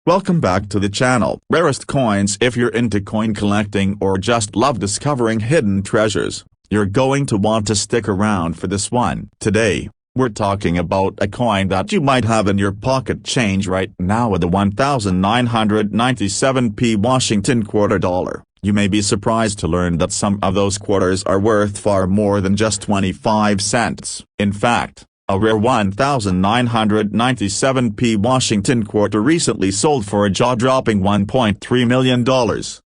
Welcome back to the channel. Rarest coins. If you're into coin collecting or just love discovering hidden treasures, you're going to want to stick around for this one. Today, we're talking about a coin that you might have in your pocket change right now with the 1997p Washington quarter dollar. You may be surprised to learn that some of those quarters are worth far more than just 25 cents. In fact, a rare 1997p Washington quarter recently sold for a jaw-dropping $1.3 million.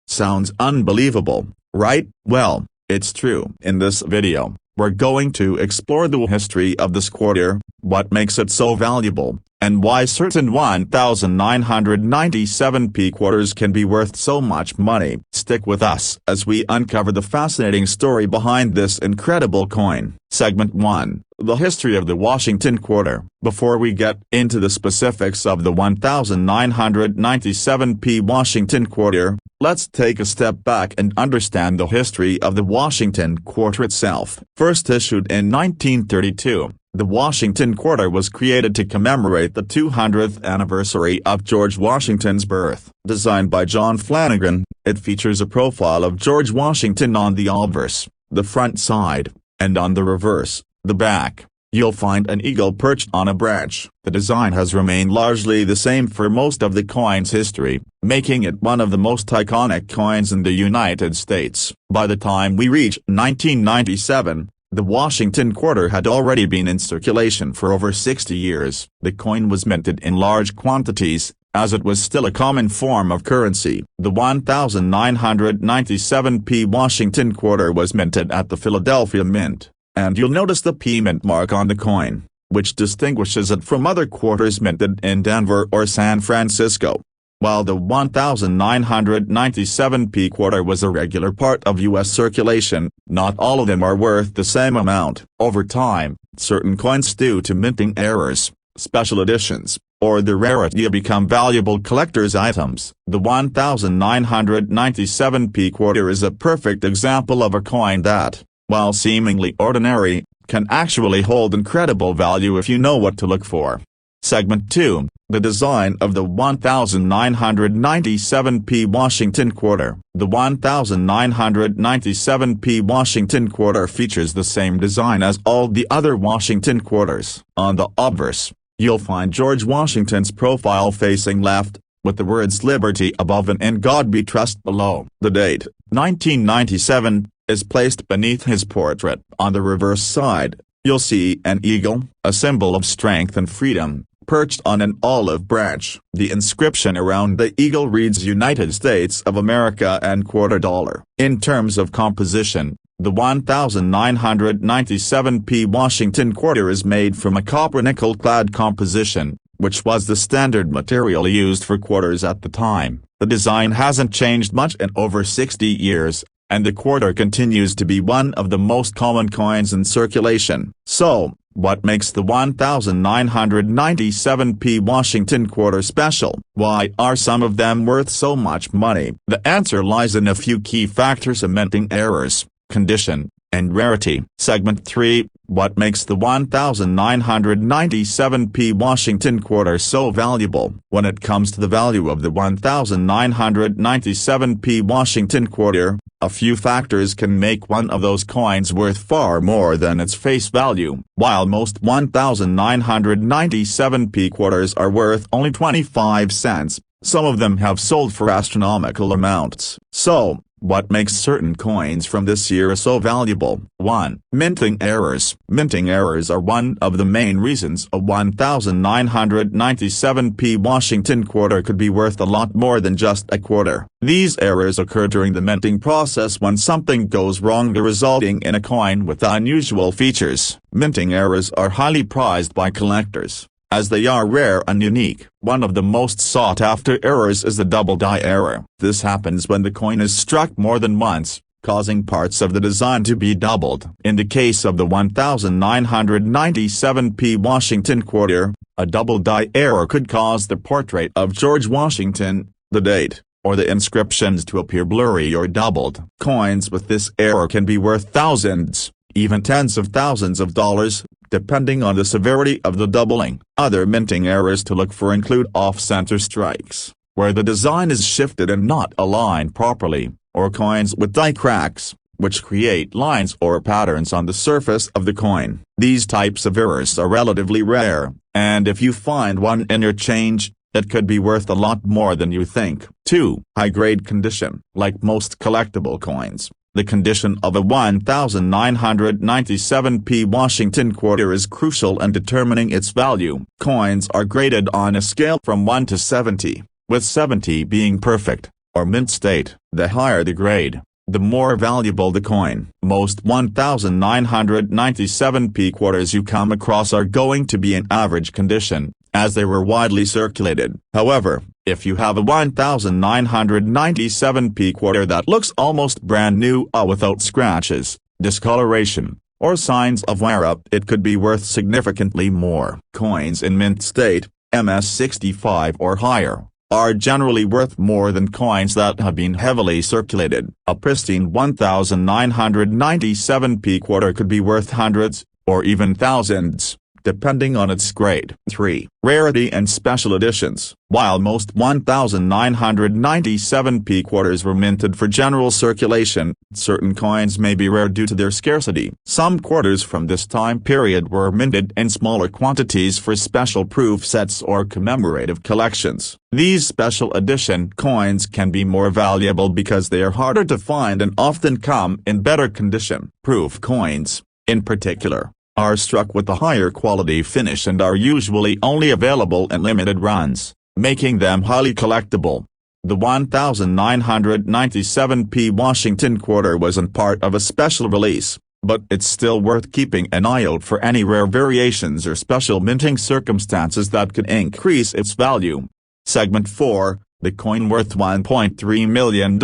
Sounds unbelievable, right? Well, it's true. In this video, we're going to explore the history of this quarter, what makes it so valuable, and why certain 1997p quarters can be worth so much money. Stick with us as we uncover the fascinating story behind this incredible coin. Segment 1. The history of the Washington quarter. Before we get into the specifics of the 1997p Washington quarter, let's take a step back and understand the history of the Washington quarter itself. First issued in 1932, the Washington quarter was created to commemorate the 200th anniversary of George Washington's birth. Designed by John Flanagan, it features a profile of George Washington on the obverse, the front side, and on the reverse, the back, you'll find an eagle perched on a branch. The design has remained largely the same for most of the coin's history, making it one of the most iconic coins in the United States. By the time we reach 1997, the Washington quarter had already been in circulation for over 60 years. The coin was minted in large quantities, as it was still a common form of currency. The 1997p Washington quarter was minted at the Philadelphia Mint, and you'll notice the P Mint mark on the coin, which distinguishes it from other quarters minted in Denver or San Francisco. While the 1997p quarter was a regular part of U.S. circulation, not all of them are worth the same amount. Over time, certain coins due to minting errors, special editions, or the rarity become valuable collector's items. The 1997p quarter is a perfect example of a coin that, while seemingly ordinary, can actually hold incredible value if you know what to look for. Segment 2. The design of the 1997p Washington quarter. The 1997p Washington quarter features the same design as all the other Washington quarters. On the obverse, you'll find George Washington's profile facing left, with the words Liberty above and In God We Trust below. The date, 1997, is placed beneath his portrait. On the reverse side, you'll see an eagle, a symbol of strength and freedom, perched on an olive branch. The inscription around the eagle reads United States of America and quarter dollar. In terms of composition, the 1997p Washington quarter is made from a copper nickel-clad composition, which was the standard material used for quarters at the time. The design hasn't changed much in over 60 years, and the quarter continues to be one of the most common coins in circulation. So, what makes the 1997p Washington quarter special? Why are some of them worth so much money? The answer lies in a few key factors: minting errors, condition, and rarity. Segment 3. What makes the 1997p Washington quarter so valuable? When it comes to the value of the 1997p Washington quarter, a few factors can make one of those coins worth far more than its face value. While most 1997p quarters are worth only 25 cents, some of them have sold for astronomical amounts. So, what makes certain coins from this year so valuable? 1. Minting errors. Minting errors are one of the main reasons a 1997p Washington quarter could be worth a lot more than just a quarter. These errors occur during the minting process when something goes wrong, resulting in a coin with unusual features. Minting errors are highly prized by collectors, as they are rare and unique. One of the most sought-after errors is the double die error. This happens when the coin is struck more than once, causing parts of the design to be doubled. In the case of the 1997p Washington quarter, a double die error could cause the portrait of George Washington, the date, or the inscriptions to appear blurry or doubled. Coins with this error can be worth thousands, even tens of thousands of dollars, depending on the severity of the doubling. Other minting errors to look for include off-center strikes, where the design is shifted and not aligned properly, or coins with die cracks, which create lines or patterns on the surface of the coin. These types of errors are relatively rare, and if you find one in your change, it could be worth a lot more than you think. 2. High-grade condition. Like most collectible coins, the condition of a 1997p Washington quarter is crucial in determining its value. Coins are graded on a scale from 1 to 70, with 70 being perfect, or mint state. The higher the grade, the more valuable the coin. Most 1997p quarters you come across are going to be in average condition, as they were widely circulated. However, if you have a 1997p quarter that looks almost brand new without scratches, discoloration, or signs of wear-up, it could be worth significantly more. Coins in mint state, MS65 or higher, are generally worth more than coins that have been heavily circulated. A pristine 1997p quarter could be worth hundreds, or even thousands, depending on its grade. 3. Rarity and special editions. While most 1997p quarters were minted for general circulation, certain coins may be rare due to their scarcity. Some quarters from this time period were minted in smaller quantities for special proof sets or commemorative collections. These special edition coins can be more valuable because they are harder to find and often come in better condition. Proof coins, in particular, are struck with a higher quality finish and are usually only available in limited runs, making them highly collectible. The 1997p Washington quarter wasn't part of a special release, but it's still worth keeping an eye out for any rare variations or special minting circumstances that could increase its value. Segment 4, the coin worth $1.3 million.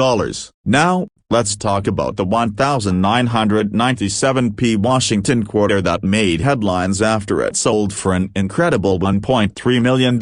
Now, let's talk about the 1997p Washington quarter that made headlines after it sold for an incredible $1.3 million.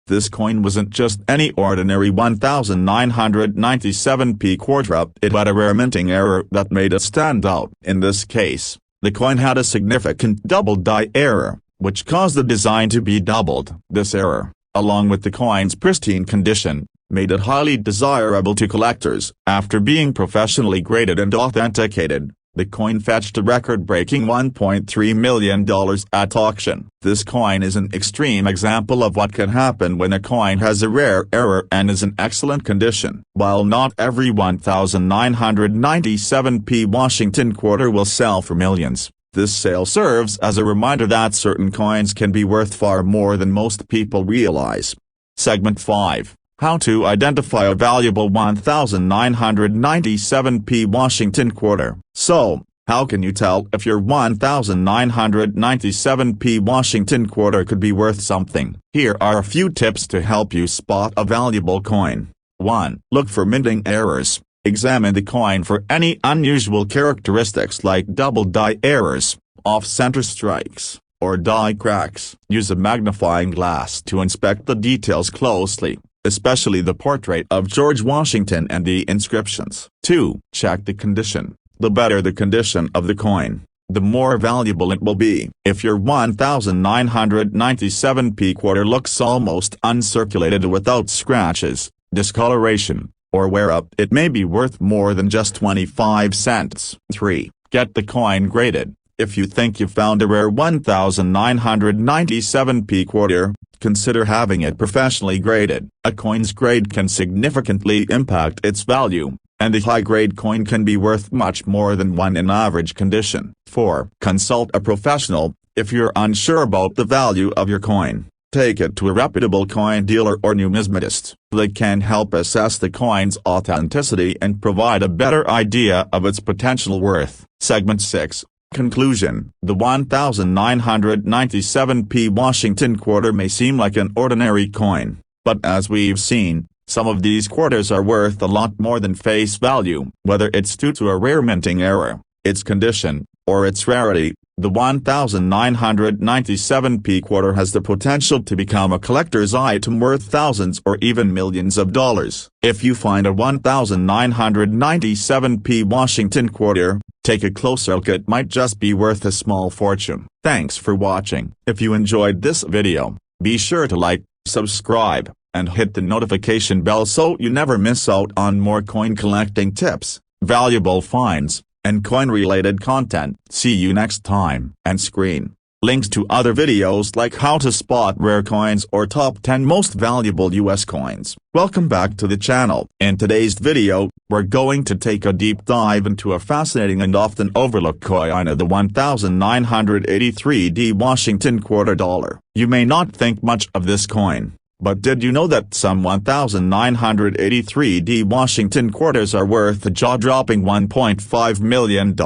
This coin wasn't just any ordinary 1997p quarter, it had a rare minting error that made it stand out. In this case, the coin had a significant double die error, which caused the design to be doubled. This error, along with the coin's pristine condition, made it highly desirable to collectors. After being professionally graded and authenticated, the coin fetched a record-breaking $1.3 million at auction. This coin is an extreme example of what can happen when a coin has a rare error and is in excellent condition. While not every 1997p Washington quarter will sell for millions, this sale serves as a reminder that certain coins can be worth far more than most people realize. Segment 5. How to identify a valuable 1997p Washington quarter. So, how can you tell if your 1997p Washington quarter could be worth something? Here are a few tips to help you spot a valuable coin. 1. Look for minting errors. Examine the coin for any unusual characteristics like double die errors, off-center strikes, or die cracks. Use a magnifying glass to inspect the details closely, especially the portrait of George Washington and the inscriptions. 2. Check the condition. The better the condition of the coin, the more valuable it will be. If your 1997p quarter looks almost uncirculated without scratches, discoloration, or wear-up, it may be worth more than just 25 cents. 3. Get the coin graded. If you think you found a rare 1997p quarter, consider having it professionally graded. A coin's grade can significantly impact its value, and a high-grade coin can be worth much more than one in average condition. 4. Consult a professional. If you're unsure about the value of your coin, take it to a reputable coin dealer or numismatist. They can help assess the coin's authenticity and provide a better idea of its potential worth. Segment 6. Conclusion. The 1997p Washington quarter may seem like an ordinary coin, but as we've seen, some of these quarters are worth a lot more than face value. Whether it's due to a rare minting error, its condition, or its rarity, the 1997p quarter has the potential to become a collector's item worth thousands or even millions of dollars. If you find a 1997p Washington quarter, take a closer look. It might just be worth a small fortune. Thanks for watching. If you enjoyed this video, be sure to like, subscribe, and hit the notification bell so you never miss out on more coin collecting tips, valuable finds, and coin-related content. See you next time. And screen links to other videos like how to spot rare coins or top 10 most valuable US coins. Welcome back to the channel. In today's video, we're going to take a deep dive into a fascinating and often overlooked coin of the 1983D Washington quarter dollar. You may not think much of this coin, but did you know that some 1983D Washington quarters are worth a jaw-dropping $1.5 million?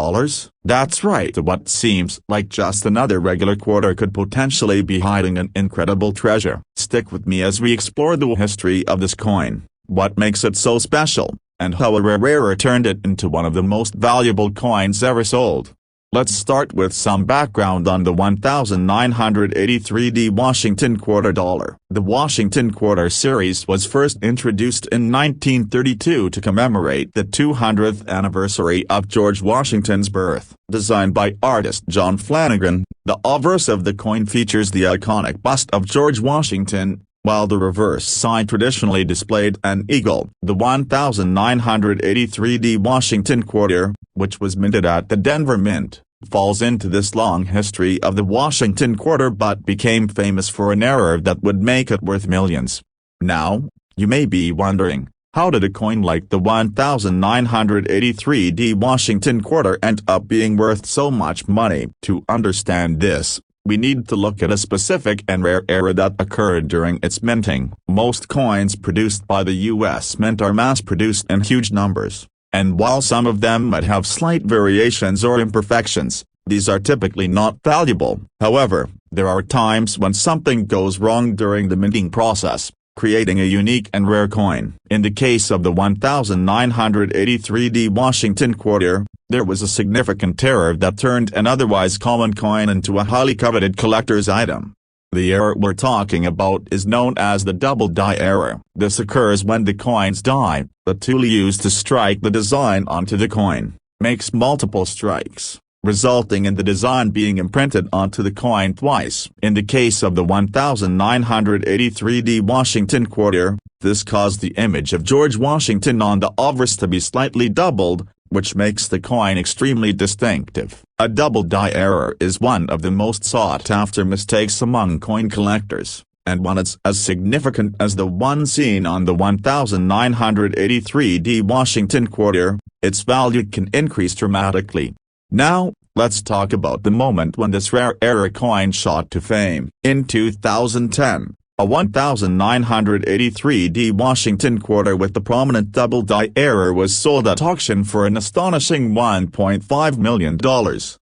That's right, what seems like just another regular quarter could potentially be hiding an incredible treasure. Stick with me as we explore the history of this coin, what makes it so special, and how a rarer turned it into one of the most valuable coins ever sold. Let's start with some background on the 1983D Washington quarter dollar. The Washington quarter series was first introduced in 1932 to commemorate the 200th anniversary of George Washington's birth. Designed by artist John Flanagan, the obverse of the coin features the iconic bust of George Washington, while the reverse side traditionally displayed an eagle. The 1983D Washington quarter, which was minted at the Denver Mint, falls into this long history of the Washington quarter but became famous for an error that would make it worth millions. Now, you may be wondering, how did a coin like the 1983D Washington quarter end up being worth so much money? To understand this, we need to look at a specific and rare error that occurred during its minting. Most coins produced by the U.S. Mint are mass-produced in huge numbers, and while some of them might have slight variations or imperfections, these are typically not valuable. However, there are times when something goes wrong during the minting process, creating a unique and rare coin. In the case of the 1983D Washington quarter, there was a significant error that turned an otherwise common coin into a highly coveted collector's item. The error we're talking about is known as the double die error. This occurs when the coin's die, the tool used to strike the design onto the coin, makes multiple strikes, resulting in the design being imprinted onto the coin twice. In the case of the 1983D Washington quarter, this caused the image of George Washington on the obverse to be slightly doubled, which makes the coin extremely distinctive. A double die error is one of the most sought-after mistakes among coin collectors, and one that's as significant as the one seen on the 1983D Washington quarter, its value can increase dramatically. Now, let's talk about the moment when this rare error coin shot to fame. In 2010, a 1983D Washington quarter with the prominent double die error was sold at auction for an astonishing $1.5 million.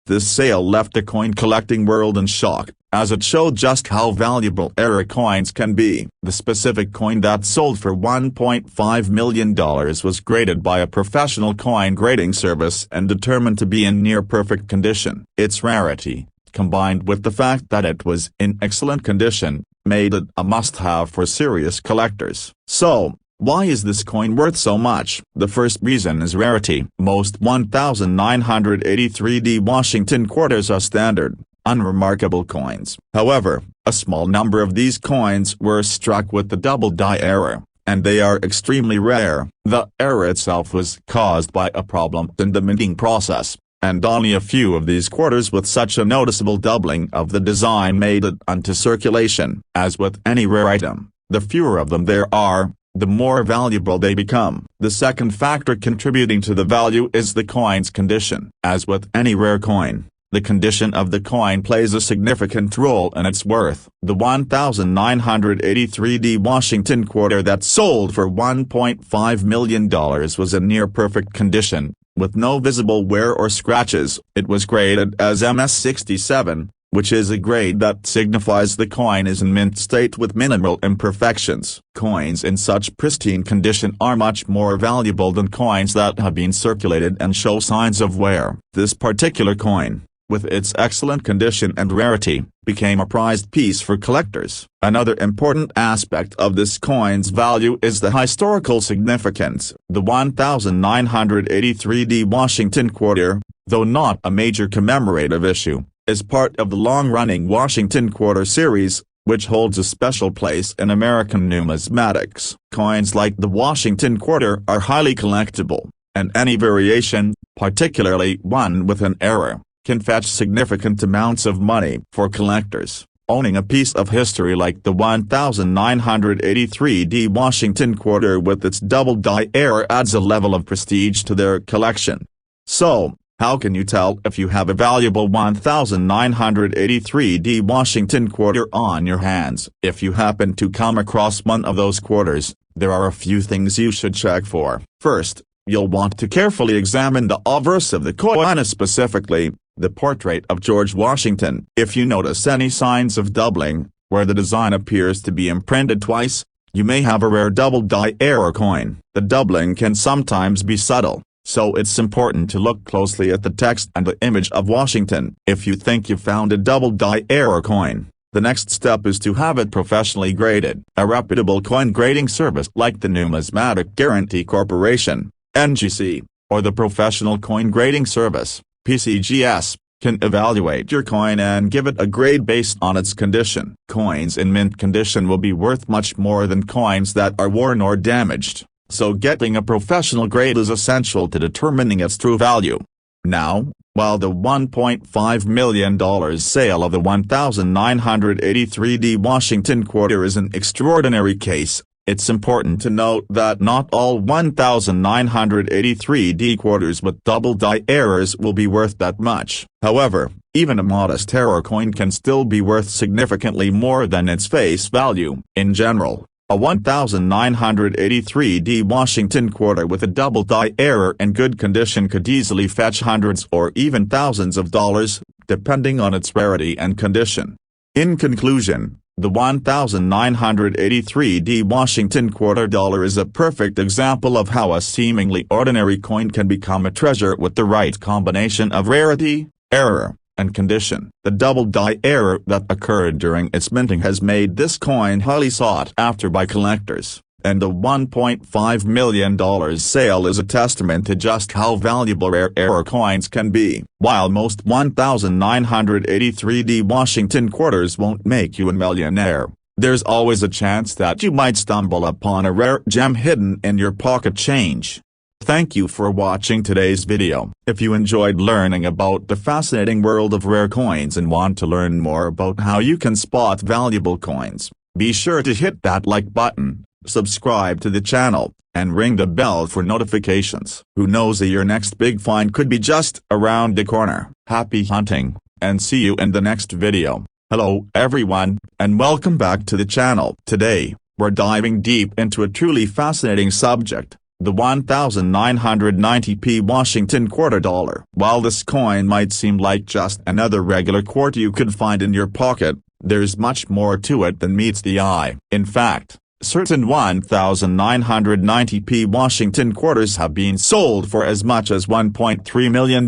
This sale left the coin collecting world in shock, as it showed just how valuable error coins can be. The specific coin that sold for $1.5 million was graded by a professional coin grading service and determined to be in near-perfect condition. Its rarity, combined with the fact that it was in excellent condition, made it a must-have for serious collectors. So, why is this coin worth so much? The first reason is rarity. Most 1983D Washington quarters are standard, unremarkable coins. However, a small number of these coins were struck with the double die error, and they are extremely rare. The error itself was caused by a problem in the minting process, and only a few of these quarters with such a noticeable doubling of the design made it onto circulation. As with any rare item, the fewer of them there are, the more valuable they become. The second factor contributing to the value is the coin's condition. As with any rare coin, the condition of the coin plays a significant role in its worth. The 1983D Washington quarter that sold for $1.5 million was in near-perfect condition, with no visible wear or scratches. It was graded as MS67, which is a grade that signifies the coin is in mint state with minimal imperfections. Coins in such pristine condition are much more valuable than coins that have been circulated and show signs of wear. This particular coin, with its excellent condition and rarity, became a prized piece for collectors. Another important aspect of this coin's value is the historical significance. The 1983D Washington quarter, though not a major commemorative issue, is part of the long-running Washington quarter series, which holds a special place in American numismatics. Coins like the Washington quarter are highly collectible, and any variation, particularly one with an error, can fetch significant amounts of money. For collectors, owning a piece of history like the 1983 Washington quarter with its double-die error adds a level of prestige to their collection. So, how can you tell if you have a valuable 1983 Washington quarter on your hands? If you happen to come across one of those quarters, there are a few things you should check for. First, you'll want to carefully examine the obverse of the coin, specifically the portrait of George Washington. If you notice any signs of doubling, where the design appears to be imprinted twice, you may have a rare double-die error coin. The doubling can sometimes be subtle, so it's important to look closely at the text and the image of Washington. If you think you've found a double-die error coin, the next step is to have it professionally graded. A reputable coin grading service like the Numismatic Guarantee Corporation, NGC, or the Professional Coin Grading Service, PCGS, can evaluate your coin and give it a grade based on its condition. Coins in mint condition will be worth much more than coins that are worn or damaged, so getting a professional grade is essential to determining its true value. Now, while the $1.5 million sale of the 1983 Washington quarter is an extraordinary case, it's important to note that not all 1983 quarters with double-die errors will be worth that much. However, even a modest error coin can still be worth significantly more than its face value. In general, a 1983 Washington quarter with a double-die error in good condition could easily fetch hundreds or even thousands of dollars, depending on its rarity and condition. In conclusion, the 1983 Washington quarter dollar is a perfect example of how a seemingly ordinary coin can become a treasure with the right combination of rarity, error, and condition. The double-die error that occurred during its minting has made this coin highly sought after by collectors, and the $1.5 million sale is a testament to just how valuable rare error coins can be. While most 1983 Washington quarters won't make you a millionaire, there's always a chance that you might stumble upon a rare gem hidden in your pocket change. Thank you for watching today's video. If you enjoyed learning about the fascinating world of rare coins and want to learn more about how you can spot valuable coins, be sure to hit that like button, subscribe to the channel, and ring the bell for notifications. Who knows, your next big find could be just around the corner. Happy hunting, and see you in the next video. Hello everyone, and welcome back to the channel. Today, we're diving deep into a truly fascinating subject, the 1990 Washington quarter dollar. While this coin might seem like just another regular quarter you could find in your pocket, there's much more to it than meets the eye. In fact, certain 1990 Washington quarters have been sold for as much as $1.3 million.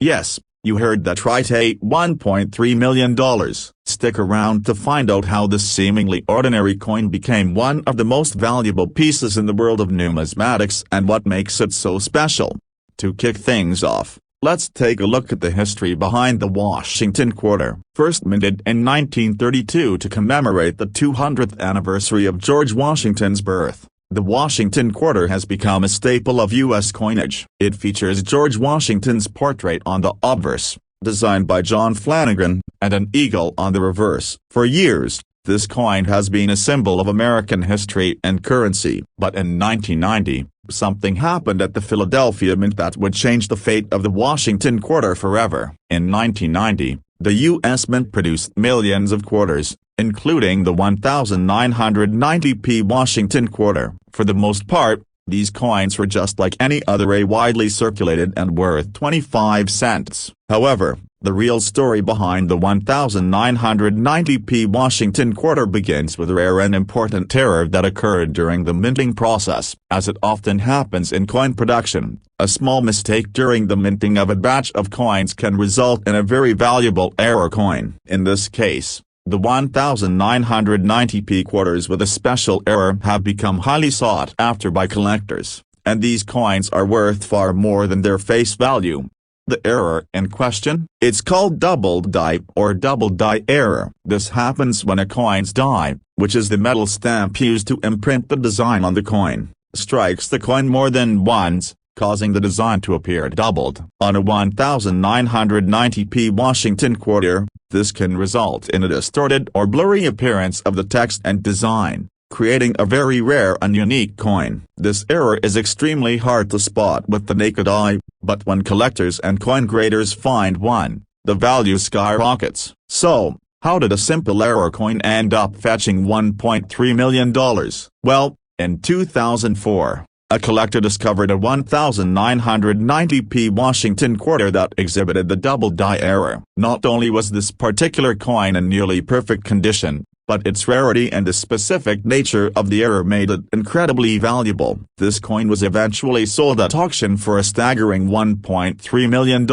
Yes, you heard that right, $1.3 million. Stick around to find out how this seemingly ordinary coin became one of the most valuable pieces in the world of numismatics and what makes it so special. To kick things off, let's take a look at the history behind the Washington quarter. First minted in 1932 to commemorate the 200th anniversary of George Washington's birth, the Washington quarter has become a staple of U.S. coinage. It features George Washington's portrait on the obverse, designed by John Flanagan, and an eagle on the reverse. For years, this coin has been a symbol of American history and currency. But in 1990, something happened at the Philadelphia Mint that would change the fate of the Washington quarter forever. In 1990, the U.S. Mint produced millions of quarters, including the 1990 Washington quarter. For the most part, these coins were just like any other, widely circulated and worth 25 cents. However, the real story behind the 1990 Washington quarter begins with a rare and important error that occurred during the minting process. As it often happens in coin production, a small mistake during the minting of a batch of coins can result in a very valuable error coin. In this case, the 1990 quarters with a special error have become highly sought after by collectors, and these coins are worth far more than their face value. The error in question? It's called double die or double die error. This happens when a coin's die, which is the metal stamp used to imprint the design on the coin, strikes the coin more than once, causing the design to appear doubled. On a 1990p Washington quarter, this can result in a distorted or blurry appearance of the text and design, creating a very rare and unique coin. This error is extremely hard to spot with the naked eye, but when collectors and coin graders find one, the value skyrockets. So, how did a simple error coin end up fetching $1.3 million? Well, in 2004, a collector discovered a 1990p Washington quarter that exhibited the double die error. Not only was this particular coin in nearly perfect condition, but its rarity and the specific nature of the error made it incredibly valuable. This coin was eventually sold at auction for a staggering $1.3 million,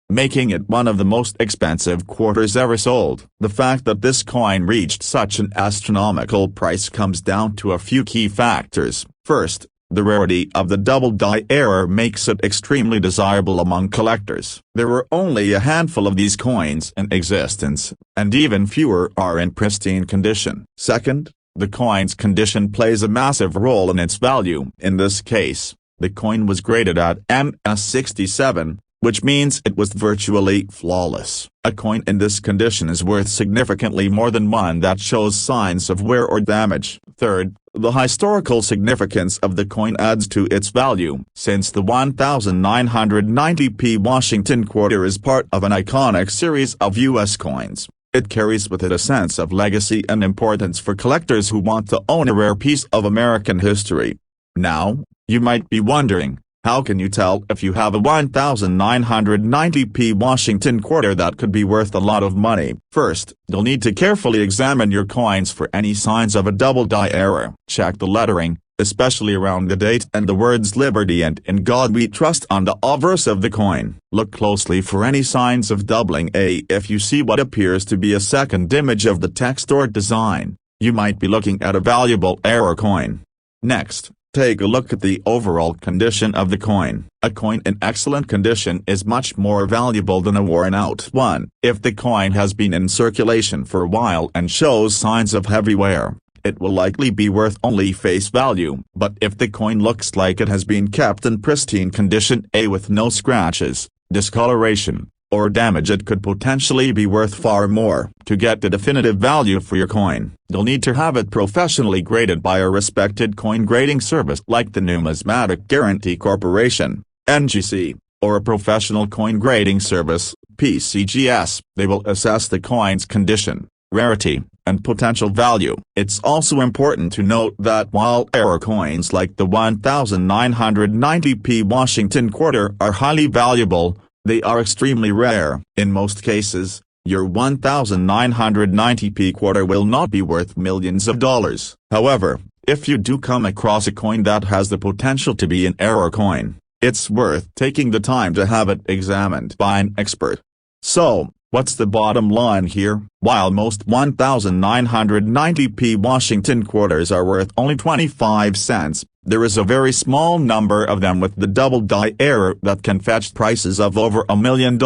making it one of the most expensive quarters ever sold. The fact that this coin reached such an astronomical price comes down to a few key factors. First, the rarity of the double die error makes it extremely desirable among collectors. There were only a handful of these coins in existence, and even fewer are in pristine condition. Second, the coin's condition plays a massive role in its value. In this case, the coin was graded at MS67, which means it was virtually flawless. A coin in this condition is worth significantly more than one that shows signs of wear or damage. Third, the historical significance of the coin adds to its value. Since the 1990p Washington quarter is part of an iconic series of U.S. coins, it carries with it a sense of legacy and importance for collectors who want to own a rare piece of American history. Now, you might be wondering, how can you tell if you have a 1990p Washington quarter that could be worth a lot of money? First, you'll need to carefully examine your coins for any signs of a double die error. Check the lettering, especially around the date and the words "Liberty" and "In God We Trust" on the obverse of the coin. Look closely for any signs of doubling. If you see what appears to be a second image of the text or design, you might be looking at a valuable error coin. Next, take a look at the overall condition of the coin. A coin in excellent condition is much more valuable than a worn-out one. If the coin has been in circulation for a while and shows signs of heavy wear, it will likely be worth only face value. But if the coin looks like it has been kept in pristine condition, with no scratches, discoloration, or damage, it could potentially be worth far more. To get the definitive value for your coin, you'll need to have it professionally graded by a respected coin grading service like the Numismatic Guarantee Corporation, NGC, or a professional coin grading service, PCGS. They will assess the coin's condition, rarity, and potential value. It's also important to note that while error coins like the 1990p Washington quarter are highly valuable, they are extremely rare. In most cases, your 1990p quarter will not be worth millions of dollars. However, if you do come across a coin that has the potential to be an error coin, it's worth taking the time to have it examined by an expert. So, what's the bottom line here? While most 1990p Washington quarters are worth only 25 cents, there is a very small number of them with the double die error that can fetch prices of over $1 million.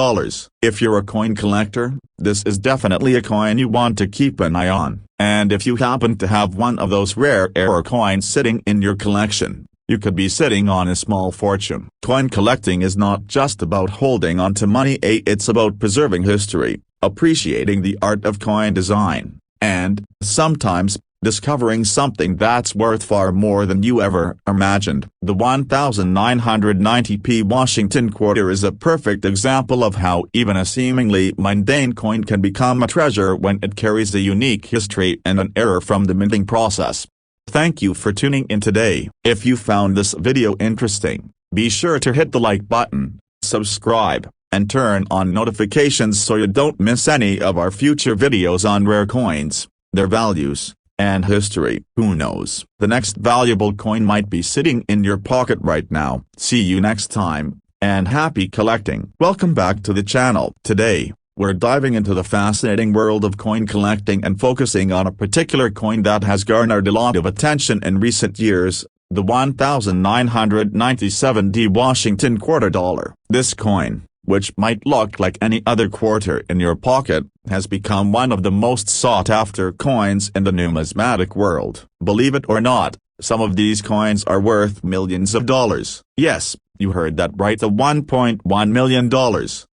If you're a coin collector, this is definitely a coin you want to keep an eye on. And if you happen to have one of those rare error coins sitting in your collection, you could be sitting on a small fortune. Coin collecting is not just about holding on to money, it's about preserving history, appreciating the art of coin design, and, sometimes, discovering something that's worth far more than you ever imagined. The 1990p Washington quarter is a perfect example of how even a seemingly mundane coin can become a treasure when it carries a unique history and an error from the minting process. Thank you for tuning in today. If you found this video interesting, be sure to hit the like button, subscribe, and turn on notifications so you don't miss any of our future videos on rare coins, their values, and history. Who knows? The next valuable coin might be sitting in your pocket right now. See you next time, and happy collecting. Welcome back to the channel. Today, we're diving into the fascinating world of coin collecting and focusing on a particular coin that has garnered a lot of attention in recent years, the 1997D Washington quarter dollar. This coin, which might look like any other quarter in your pocket, has become one of the most sought-after coins in the numismatic world. Believe it or not, some of these coins are worth millions of dollars. Yes, you heard that right, the $1.1 million.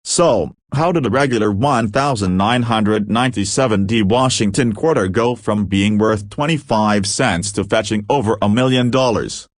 So, how did a regular 1,997D Washington quarter go from being worth 25 cents to fetching over $1 million?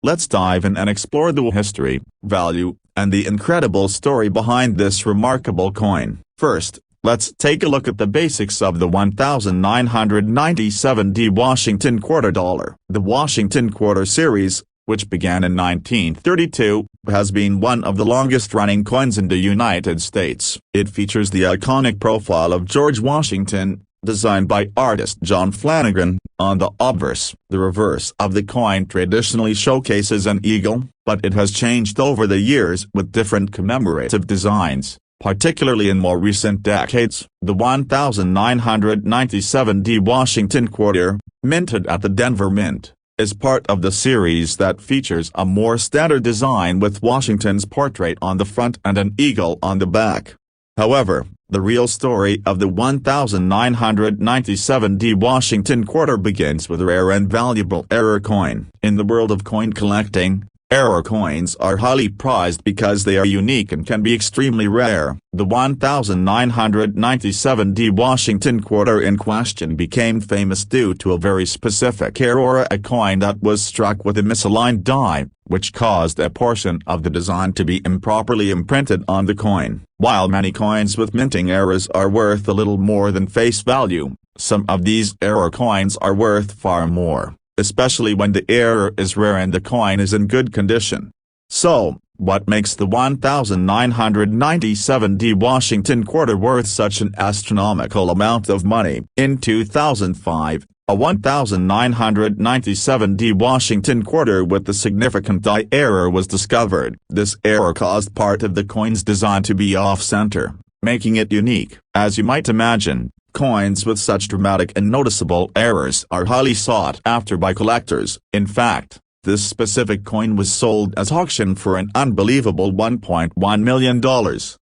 Let's dive in and explore the history, value, and the incredible story behind this remarkable coin. First, let's take a look at the basics of the 1,997D Washington quarter dollar. The Washington quarter series, which began in 1932, has been one of the longest-running coins in the United States. It features the iconic profile of George Washington, designed by artist John Flanagan, on the obverse. The reverse of the coin traditionally showcases an eagle, but it has changed over the years with different commemorative designs, particularly in more recent decades. The 1,997D Washington quarter, minted at the Denver Mint, is part of the series that features a more standard design with Washington's portrait on the front and an eagle on the back. However, the real story of the 1,997D Washington quarter begins with a rare and valuable error coin. In the world of coin collecting, error coins are highly prized because they are unique and can be extremely rare. The 1,997D Washington quarter in question became famous due to a very specific error, a coin that was struck with a misaligned die, which caused a portion of the design to be improperly imprinted on the coin. While many coins with minting errors are worth a little more than face value, some of these error coins are worth far more, especially when the error is rare and the coin is in good condition. So, what makes the 1,997D Washington quarter worth such an astronomical amount of money? In 2005, a 1,997D Washington quarter with a significant die error was discovered. This error caused part of the coin's design to be off-center, making it unique. As you might imagine, coins with such dramatic and noticeable errors are highly sought after by collectors. In fact, this specific coin was sold at auction for an unbelievable $1.1 million.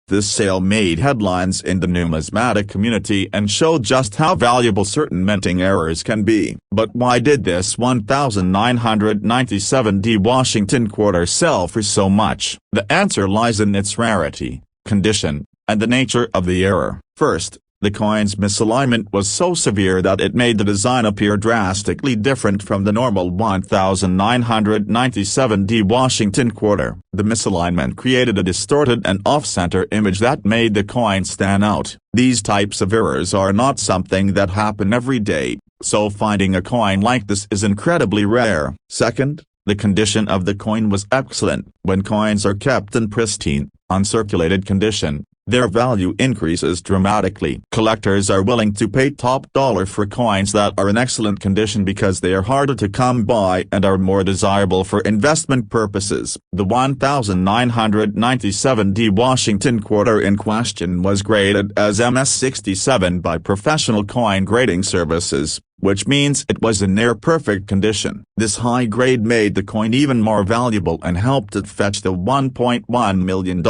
This sale made headlines in the numismatic community and showed just how valuable certain minting errors can be. But why did this 1,997D Washington quarter sell for so much? The answer lies in its rarity, condition, and the nature of the error. First, the coin's misalignment was so severe that it made the design appear drastically different from the normal 1,997D Washington quarter. The misalignment created a distorted and off-center image that made the coin stand out. These types of errors are not something that happen every day, so finding a coin like this is incredibly rare. Second, the condition of the coin was excellent. When coins are kept in pristine, uncirculated condition, their value increases dramatically. Collectors are willing to pay top dollar for coins that are in excellent condition because they are harder to come by and are more desirable for investment purposes. The 1,997D Washington quarter in question was graded as MS67 by Professional Coin Grading Services, which means it was in near perfect condition. This high grade made the coin even more valuable and helped it fetch the $1.1 million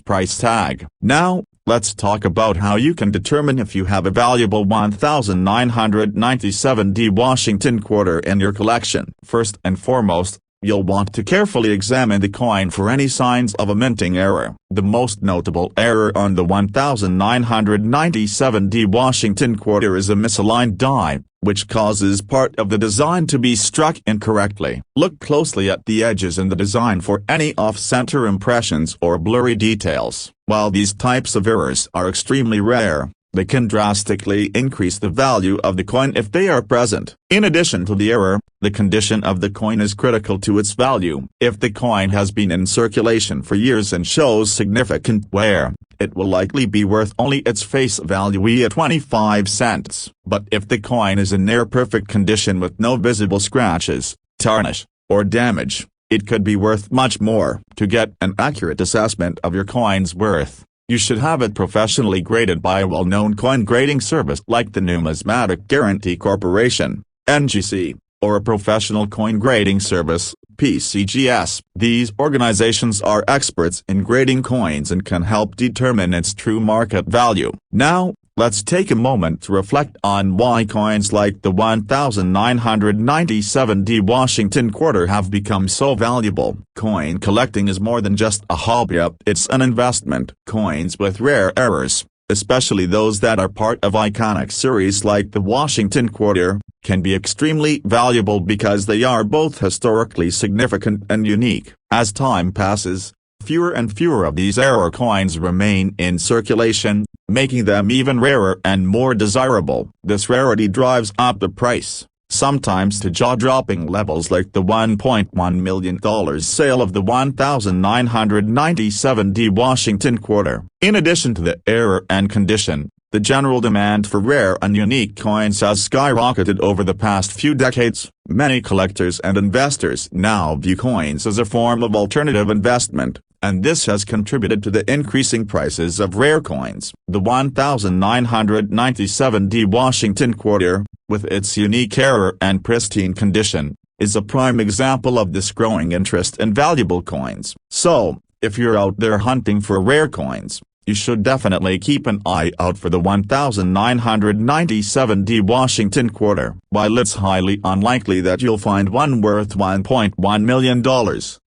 price tag. Now, let's talk about how you can determine if you have a valuable 1,997D Washington quarter in your collection. First and foremost, you'll want to carefully examine the coin for any signs of a minting error. The most notable error on the 1,997D Washington quarter is a misaligned die, which causes part of the design to be struck incorrectly. Look closely at the edges in the design for any off-center impressions or blurry details. While these types of errors are extremely rare, they can drastically increase the value of the coin if they are present. In addition to the error, the condition of the coin is critical to its value. If the coin has been in circulation for years and shows significant wear, it will likely be worth only its face value at 25 cents. But if the coin is in near perfect condition with no visible scratches, tarnish, or damage, it could be worth much more. To get an accurate assessment of your coin's worth, you should have it professionally graded by a well-known coin grading service like the Numismatic Guarantee Corporation, NGC, or a professional coin grading service, PCGS. These organizations are experts in grading coins and can help determine its true market value. Now, let's take a moment to reflect on why coins like the 1997D Washington Quarter have become so valuable. Coin collecting is more than just a hobby, it's an investment. Coins with rare errors, especially those that are part of iconic series like the Washington Quarter, can be extremely valuable because they are both historically significant and unique. As time passes, fewer and fewer of these rare coins remain in circulation, making them even rarer and more desirable. This rarity drives up the price, sometimes to jaw-dropping levels like the $1.1 million sale of the 1997D Washington Quarter. In addition to the error and condition, the general demand for rare and unique coins has skyrocketed over the past few decades. Many collectors and investors now view coins as a form of alternative investment, and this has contributed to the increasing prices of rare coins. The 1997D Washington Quarter, with its unique error and pristine condition, is a prime example of this growing interest in valuable coins. So, if you're out there hunting for rare coins, you should definitely keep an eye out for the 1997D Washington Quarter. While it's highly unlikely that you'll find one worth $1.1 million,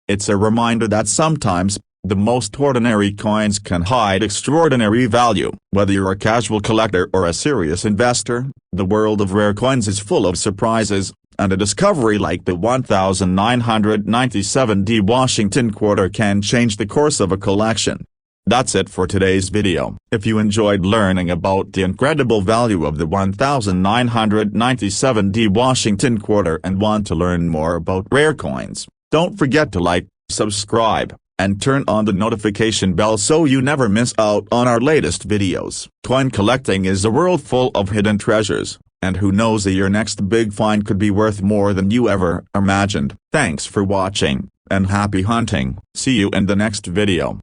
it's a reminder that sometimes, the most ordinary coins can hide extraordinary value. Whether you're a casual collector or a serious investor, the world of rare coins is full of surprises, and a discovery like the 1997D Washington Quarter can change the course of a collection. That's it for today's video. If you enjoyed learning about the incredible value of the 1997D Washington Quarter and want to learn more about rare coins, don't forget to like, subscribe, and turn on the notification bell so you never miss out on our latest videos. Coin collecting is a world full of hidden treasures, and who knows, your next big find could be worth more than you ever imagined. Thanks for watching, and happy hunting. See you in the next video.